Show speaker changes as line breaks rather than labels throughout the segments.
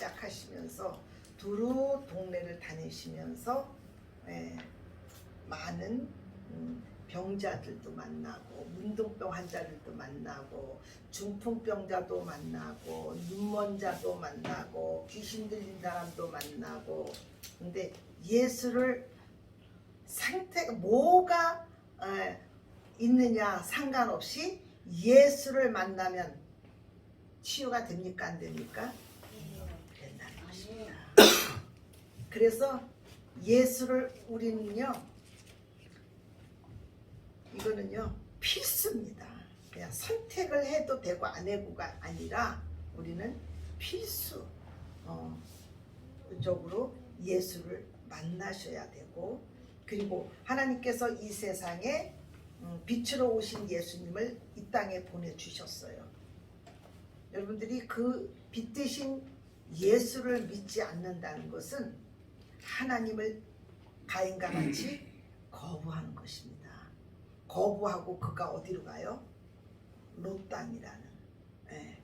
시작하시면서 두루 동네를 다니시면서 많은 병자들도 만나고 문둥병 환자들도 만나고 중풍병자도 만나고 눈먼 자도 만나고 귀신 들린 사람도 만나고. 근데 예수를 상태가 뭐가 있느냐 상관없이 예수를 만나면 치유가 됩니까 안 됩니까? 된다는 것입니다. 그래서 예수를 우리는요, 이거는요 필수입니다. 그냥 선택을 해도 되고 안 해고가 아니라 우리는 필수적으로 예수를 만나셔야 되고, 그리고 하나님께서 이 세상에 빛으로 오신 예수님을 이 땅에 보내주셨어요. 여러분들이 그 빛 대신 예수를 믿지 않는다는 것은 하나님을 가인과 같이 거부하는 것입니다. 거부하고 그가 어디로 가요? 롯 땅이라는,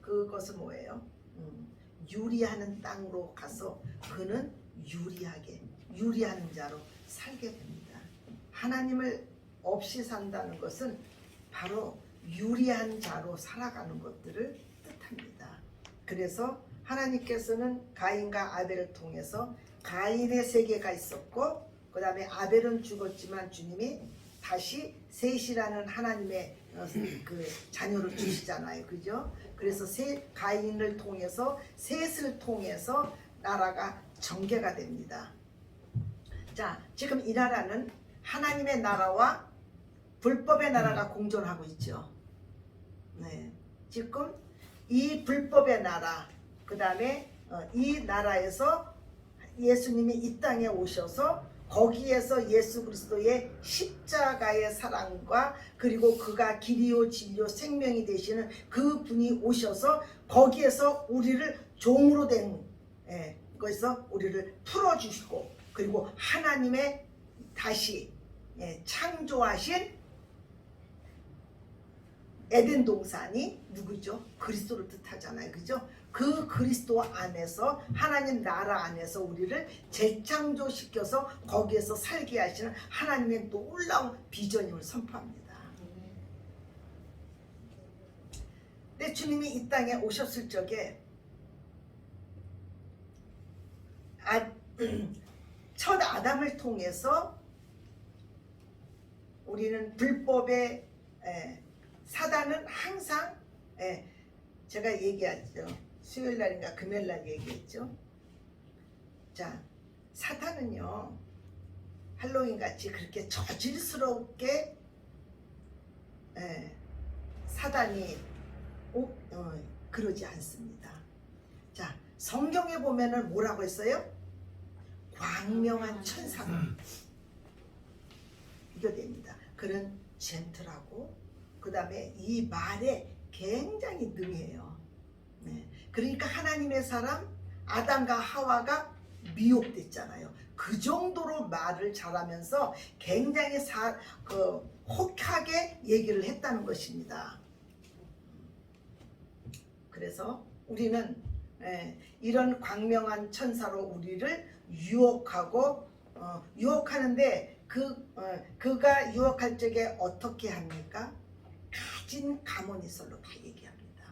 그것은 뭐예요? 유리하는 땅으로 가서 그는 유리하는 자로 살게 됩니다. 하나님을 없이 산다는 것은 바로 유리한 자로 살아가는 것들을 뜻합니다. 그래서 하나님께서는 가인과 아벨을 통해서 가인의 세계가 있었고, 그 다음에 아벨은 죽었지만 주님이 다시 셋이라는 하나님의 그 자녀를 주시잖아요. 그죠? 그래서 가인을 통해서 셋을 통해서 나라가 정계가 됩니다. 자, 지금 이 나라는 하나님의 나라와 불법의 나라가 공존하고 있죠. 지금 이 불법의 나라, 그 다음에 이 나라에서 예수님이 이 땅에 오셔서 거기에서 예수 그리스도의 십자가의 사랑과, 그리고 그가 길이요 진리요 생명이 되시는 그 분이 오셔서 거기에서 우리를 종으로 된 것에서 우리를 풀어주시고, 그리고 하나님의 다시 창조하신 에덴 동산이 누구죠? 그리스도를 뜻하잖아요. 그죠? 그 그리스도 안에서, 하나님 나라 안에서 우리를 재창조시켜서 거기에서 살게 하시는 하나님의 놀라운 비전임을 선포합니다. 근데 주님이 이 땅에 오셨을 적에 첫 아담을 통해서 우리는 불법의 사단은 항상, 제가 얘기하죠. 수요일날인가 금요일날 얘기했죠. 자, 사탄은요 할로윈같이 그렇게 저질스럽게 사단이 그러지 않습니다. 자, 성경에 보면은 뭐라고 했어요? 광명한 천사가 비교됩니다. 그는 젠틀하고, 그 다음에 이 말에 굉장히 능해요. 그러니까 하나님의 사람 아담과 하와가 미혹됐잖아요. 그 정도로 말을 잘하면서 굉장히 혹하게 얘기를 했다는 것입니다. 그래서 우리는 이런 광명한 천사로 우리를 유혹하고, 유혹하는데 그가 유혹할 적에 어떻게 합니까? 가진 가모니설로 다 얘기합니다.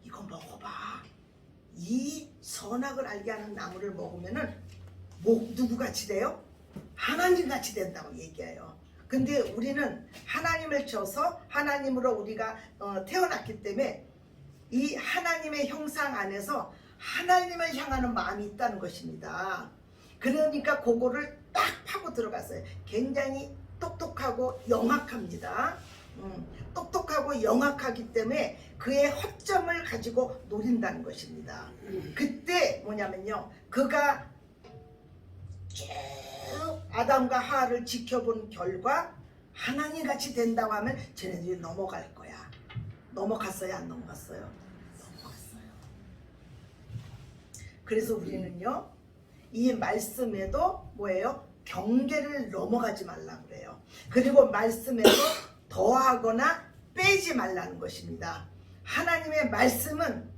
이거 먹어봐. 이 선악을 알게 하는 나무를 먹으면은 누구같이 돼요? 하나님같이 된다고 얘기해요. 근데 우리는 하나님을 쳐서 하나님으로 우리가 태어났기 때문에 이 하나님의 형상 안에서 하나님을 향하는 마음이 있다는 것입니다. 그러니까 그거를 딱 파고 들어갔어요. 굉장히 똑똑하고 영악합니다. 똑똑하고 영악하기 때문에 그의 허점을 가지고 노린다는 것입니다. 그때 뭐냐면요, 그가 쭉 아담과 하와를 지켜본 결과 하나님같이 된다고 하면 쟤네들이 넘어갈 거야. 넘어갔어요? 안 넘어갔어요? 넘어갔어요. 그래서 우리는요 이 말씀에도 뭐예요? 경계를 넘어가지 말라고 그래요. 그리고 말씀에도 더하거나 빼지 말라는 것입니다. 하나님의 말씀은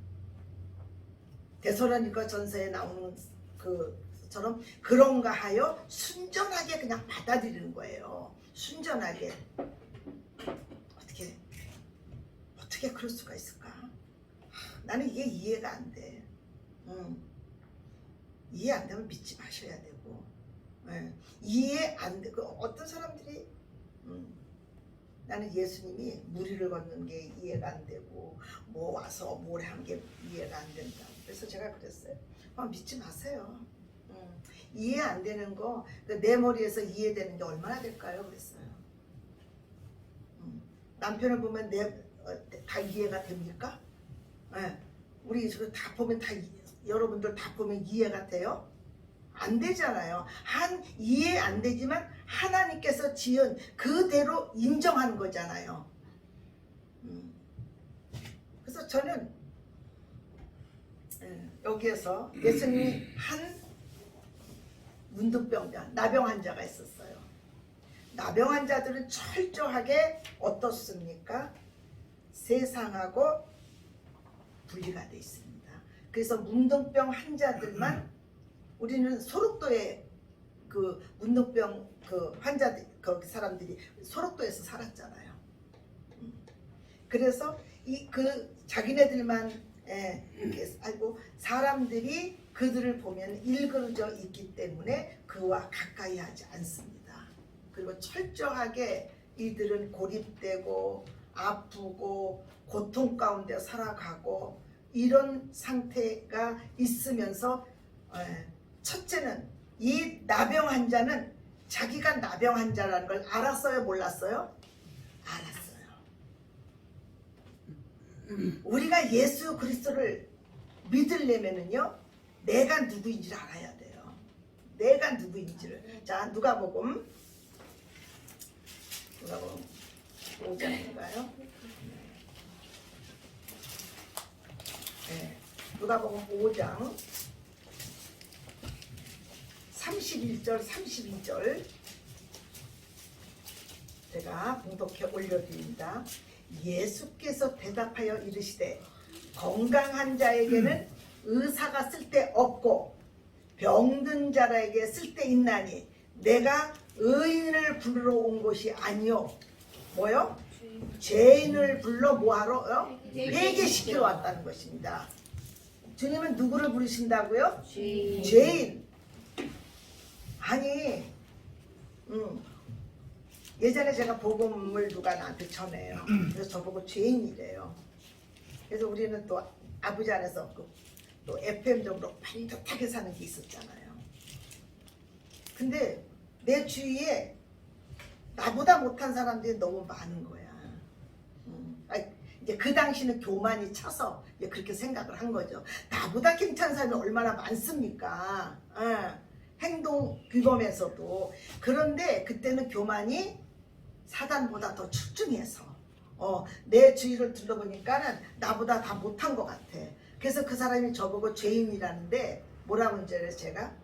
데살로니가 전서에 나오는 그처럼 그런가 하여 순전하게 그냥 받아들이는 거예요. 순전하게. 어떻게 그럴 수가 있을까? 나는 이게 이해가 안 돼. 이해 안 되면 믿지 마셔야 되고, 이해 안 돼. 어떤 사람들이 나는 예수님이 무리를 걷는 게 이해가 안 되고 뭐 와서 뭘 한 게 이해가 안 된다. 그래서 제가 그랬어요. 믿지 마세요. 이해 안 되는 거 내 머리에서 이해되는 게 얼마나 될까요? 그랬어요. 남편을 보면 다 이해가 됩니까? 우리 다 보면 여러분들 다 보면 이해가 돼요? 안 되잖아요. 이해 안 되지만 하나님께서 지은 그대로 인정하는 거잖아요. 그래서 저는 여기에서 예수님이 한 문둥병자, 나병 환자가 있었어요. 나병 환자들은 철저하게 어떻습니까? 세상하고 분리가 돼 있습니다. 그래서 문둥병 환자들만 우리는 소록도에 그 문둥병 그 환자들 거기 사람들이 소록도에서 살았잖아요. 그래서 자기네들만 알고 사람들이 그들을 보면 일그러져 있기 때문에 그와 가까이 하지 않습니다. 그리고 철저하게 이들은 고립되고 아프고 고통 가운데 살아가고 이런 상태가 있으면서 첫째는 이 나병 환자는 자기가 나병 환자라는 걸 알았어요? 몰랐어요? 알았어요. 우리가 예수 그리스도를 믿으려면은요, 내가 누구인지를 알아야 돼요. 내가 누구인지를. 자, 누가복음 5장인가요? 네. 누가복음 5장 31절 32절 제가 봉독해 올려드립니다. 예수께서 대답하여 이르시되 건강한 자에게는 의사가 쓸데없고 병든 자에게 쓸데있나니 내가 의인을 부르러 온 것이 아니요 뭐요? 죄인을 불러 뭐하러? 회개시키러 왔다는 것입니다. 주님은 누구를 부르신다고요? 죄인. 아니 예전에 제가 복음을 누가 나한테 전해요. 그래서 저보고 죄인이래요. 그래서 우리는 또 아버지 안에서 또 FM적으로 반듯하게 사는 게 있었잖아요. 근데 내 주위에 나보다 못한 사람들이 너무 많은 거야. 이제 그 당시는 교만이 차서 이제 그렇게 생각을 한 거죠. 나보다 괜찮은 사람이 얼마나 많습니까? 행동 규범에서도. 그런데 그때는 교만이 사단보다 더 출중해서 내 주위를 둘러보니까는 나보다 다 못한 것 같아. 그래서 그 사람이 저보고 죄인이라는데 뭐라고 이제 제가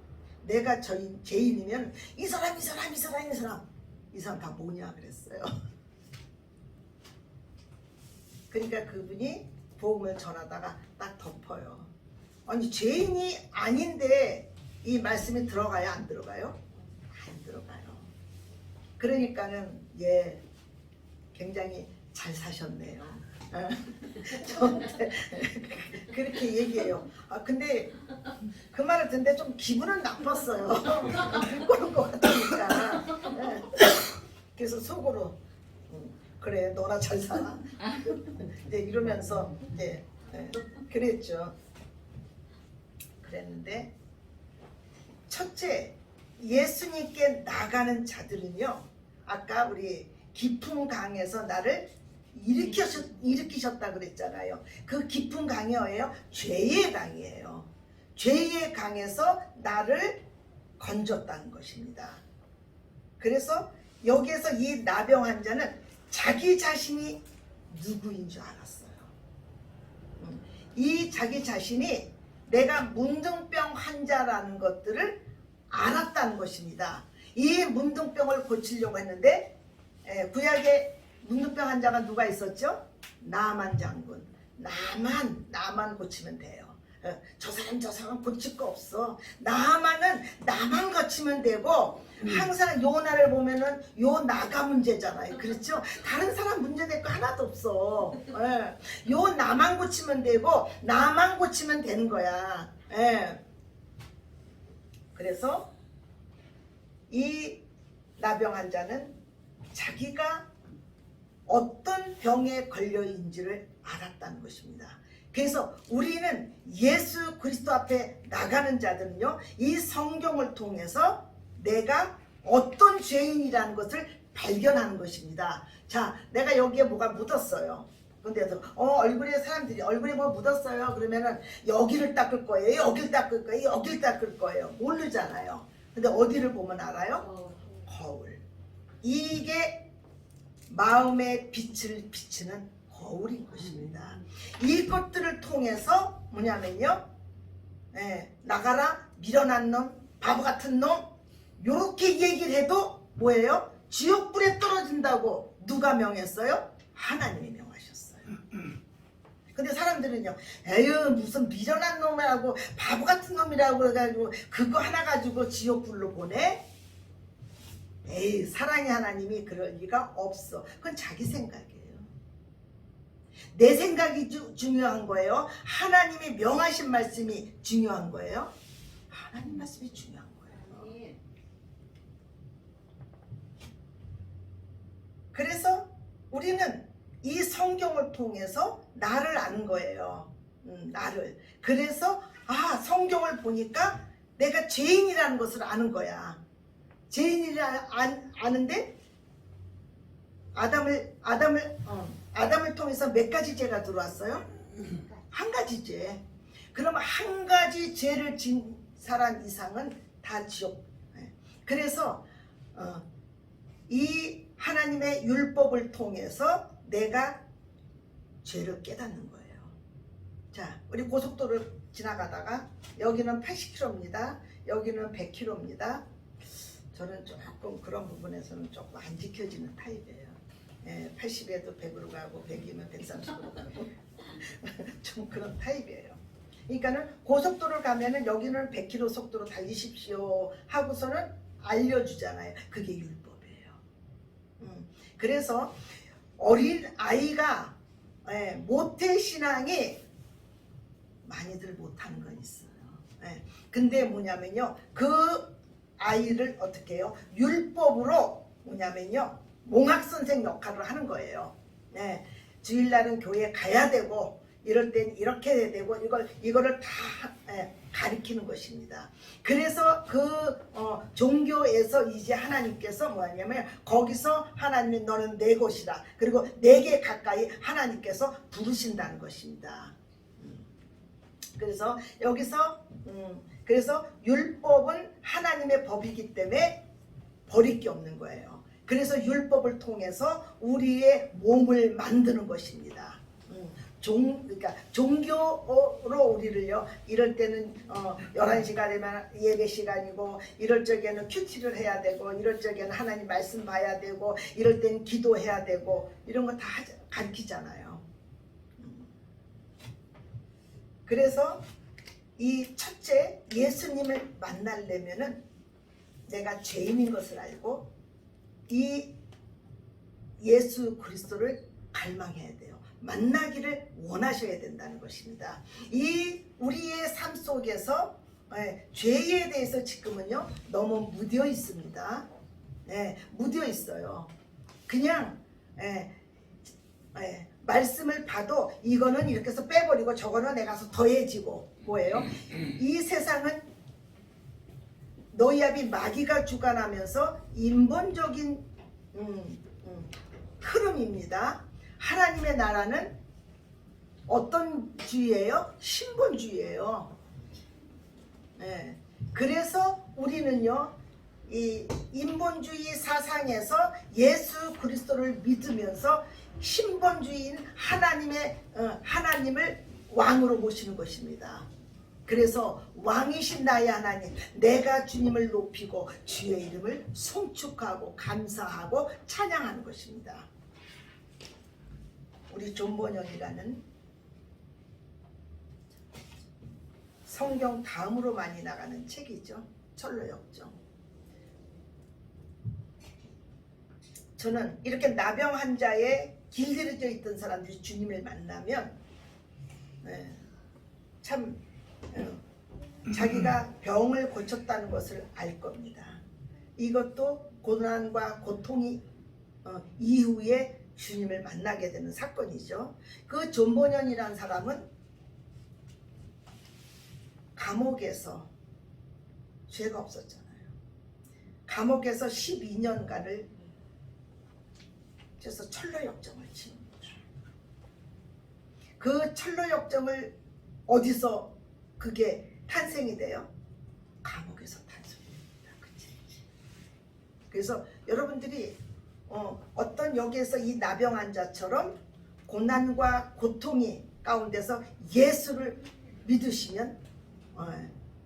내가 죄인이면 이 사람 다 뭐냐 그랬어요. 그러니까 그분이 복음을 전하다가 딱 덮어요. 아니 죄인이 아닌데 이 말씀이 들어가요? 안 들어가요? 안 들어가요. 그러니까는 굉장히 잘 사셨네요. 저한테 그렇게 얘기해요. 근데 그 말을 듣는데 좀 기분은 나빴어요. 비꼬는 것 같으니까. 그래서 속으로 그래 너나 잘 살아. 이러면서 그랬죠. 그랬는데 첫째 예수님께 나가는 자들은요. 아까 우리 깊은 강에서 나를 일으키셨다 그랬잖아요. 그 깊은 강이 뭐예요? 죄의 강이에요. 죄의 강에서 나를 건졌다는 것입니다. 그래서 여기에서 이 나병 환자는 자기 자신이 누구인 줄 알았어요. 이 자기 자신이 내가 문둥병 환자라는 것들을 알았다는 것입니다. 이 문둥병을 고치려고 했는데 구약에 문둥병 환자가 누가 있었죠? 나만 장군. 나만 고치면 돼요. 저 사람 고칠 거 없어. 나만 거치면 되고 항상 요나를 보면은 요 나가 문제잖아요. 그렇죠? 다른 사람 문제 될 거 하나도 없어. 예. 요 나만 고치면 되고 나만 고치면 되는 거야. 예. 그래서 이 나병 환자는 자기가 어떤 병에 걸려 있는지를 알았다는 것입니다. 그래서 우리는 예수 그리스도 앞에 나가는 자들은요, 이 성경을 통해서 내가 어떤 죄인이라는 것을 발견하는 것입니다. 자, 내가 여기에 뭐가 묻었어요. 근데 얼굴에 사람들이 얼굴에 뭐 묻었어요. 그러면은 여기를 닦을 거예요. 여기를 닦을 거예요. 여기를 닦을 거예요. 모르잖아요. 근데 어디를 보면 알아요? 거울. 이게 마음의 빛을 비치는 거울인 것입니다. 이것들을 통해서 뭐냐면요, 나가라 미련한 놈, 바보 같은 놈, 요렇게 얘기를 해도 뭐예요? 지옥불에 떨어진다고 누가 명했어요? 하나님이 명하셨어요. 근데 사람들은요, 에휴 무슨 미련한 놈이라고 바보 같은 놈이라고 해가지고 그거 하나 가지고 지옥불로 보내? 에이, 사랑의 하나님이 그럴 리가 없어. 그건 자기 생각이에요. 내 생각이 중요한 거예요? 하나님이 명하신 말씀이 중요한 거예요? 하나님 말씀이 중요한 거예요. 그래서 우리는 이 성경을 통해서 나를 아는 거예요. 나를. 그래서 성경을 보니까 내가 죄인이라는 것을 아는 거야. 죄인이라 아는데 아담을 통해서 몇 가지 죄가 들어왔어요? 한 가지 죄. 그러면 한 가지 죄를 진 사람 이상은 다 지옥. 그래서 이 하나님의 율법을 통해서 내가 죄를 깨닫는 거예요. 자, 우리 고속도로를 지나가다가 여기는 80km입니다. 여기는 100km입니다. 저는 조금 그런 부분에서는 조금 안 지켜지는 타입이에요. 80에도 100으로 가고 100이면 130으로 가고 좀 그런 타입이에요. 그러니까는 고속도로를 가면은 여기는 100km 속도로 달리십시오 하고서는 알려주잖아요. 그게 율법이에요. 그래서 어린 아이가 모태신앙이 많이들 못하는 건 있어요. 근데 뭐냐면요, 그 아이를 어떻게 해요? 율법으로 뭐냐면요, 몽학선생 역할을 하는 거예요. 주일날은 교회에 가야 되고 이럴 땐 이렇게 해야 되고 이거를 다 가리키는 것입니다. 그래서 그 종교에서 이제 하나님께서 뭐냐면 거기서 하나님이 너는 내 것이다. 그리고 내게 가까이 하나님께서 부르신다는 것입니다. 그래서 여기서 그래서 율법은 하나님의 법이기 때문에 버릴 게 없는 거예요. 그래서 율법을 통해서 우리의 몸을 만드는 것입니다. 그러니까 종교로 우리를요, 이럴 때는 11시가 되면 예배 시간이고, 이럴 적에는 큐티를 해야 되고, 이럴 적에는 하나님 말씀 봐야 되고, 이럴 때는 기도해야 되고, 이런 거 다 가르치잖아요. 그래서 이 첫째, 예수님을 만나려면은 내가 죄인인 것을 알고 이 예수 그리스도를 갈망해야 돼요. 만나기를 원하셔야 된다는 것입니다. 이 우리의 삶 속에서 죄에 대해서 지금은요 너무 무뎌 있습니다. 무뎌 있어요. 그냥 말씀을 봐도 이거는 이렇게 해서 빼버리고 저거는 내가 가서 더해지고 뭐예요? 이 세상은 너희 앞이 마귀가 주관하면서 인본적인 흐름입니다. 하나님의 나라는 어떤 주의예요? 신본주의예요. 그래서 우리는요, 이 인본주의 사상에서 예수 그리스도를 믿으면서 신본주의인 하나님을 왕으로 모시는 것입니다. 그래서 왕이신 나의 하나님, 내가 주님을 높이고 주의 이름을 송축하고 감사하고 찬양하는 것입니다. 우리 존 번역이라는 성경 다음으로 많이 나가는 책이죠. 철로역정. 저는 이렇게 나병 환자에 길들여져 있던 사람들이 주님을 만나면 참 자기가 병을 고쳤다는 것을 알 겁니다. 이것도 고난과 고통이 이후에 주님을 만나게 되는 사건이죠. 그 존버년이라는 사람은 감옥에서 죄가 없었잖아요. 감옥에서 12년간을 그래서 철로역정을 치릅니다. 그 철로역정을 어디서 그게 탄생이 돼요? 감옥에서 탄생이 됩니다. 그치? 그래서 여러분들이 어떤 여기에서 이 나병 환자처럼 고난과 고통이 가운데서 예수를 믿으시면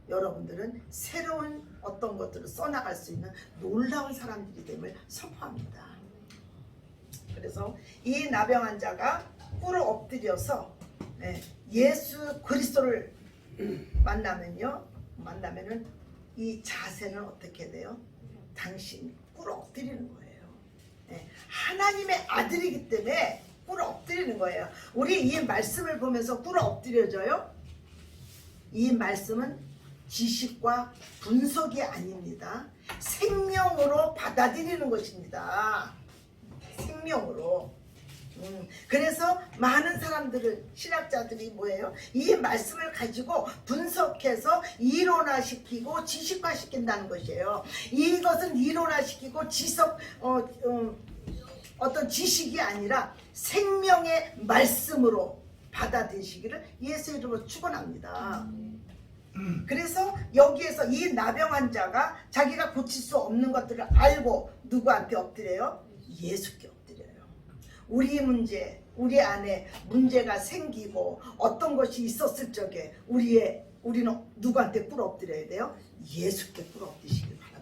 여러분들은 새로운 어떤 것들을 써나갈 수 있는 놀라운 사람들이 됨을 선포합니다. 그래서 이 나병 환자가 꿇어 엎드려서 예수 그리스도를 만나면은 이 자세는 어떻게 돼요? 당신이 꿇어 엎드리는 거예요. 하나님의 아들이기 때문에 꿇어 엎드리는 거예요. 우리 이 말씀을 보면서 꿇어 엎드려져요? 이 말씀은 지식과 분석이 아닙니다. 생명으로 받아들이는 것입니다. 생명으로. 그래서 많은 사람들을 신학자들이 뭐예요? 이 말씀을 가지고 분석해서 이론화시키고 지식화시킨다는 것이에요. 이것은 이론화시키고 어떤 지식이 아니라 생명의 말씀으로 받아들이시기를 예수 이름으로 축원합니다. 그래서 여기에서 이 나병 환자가 자기가 고칠 수 없는 것들을 알고 누구한테 엎드려요? 예수께 엎드려요. 우리 문제, 우리 안에 문제가 생기고 어떤 것이 있었을 적에 우리는 누구한테 꿇어 엎드려야 돼요? 예수께 꿇어 엎드시길 바랍니다.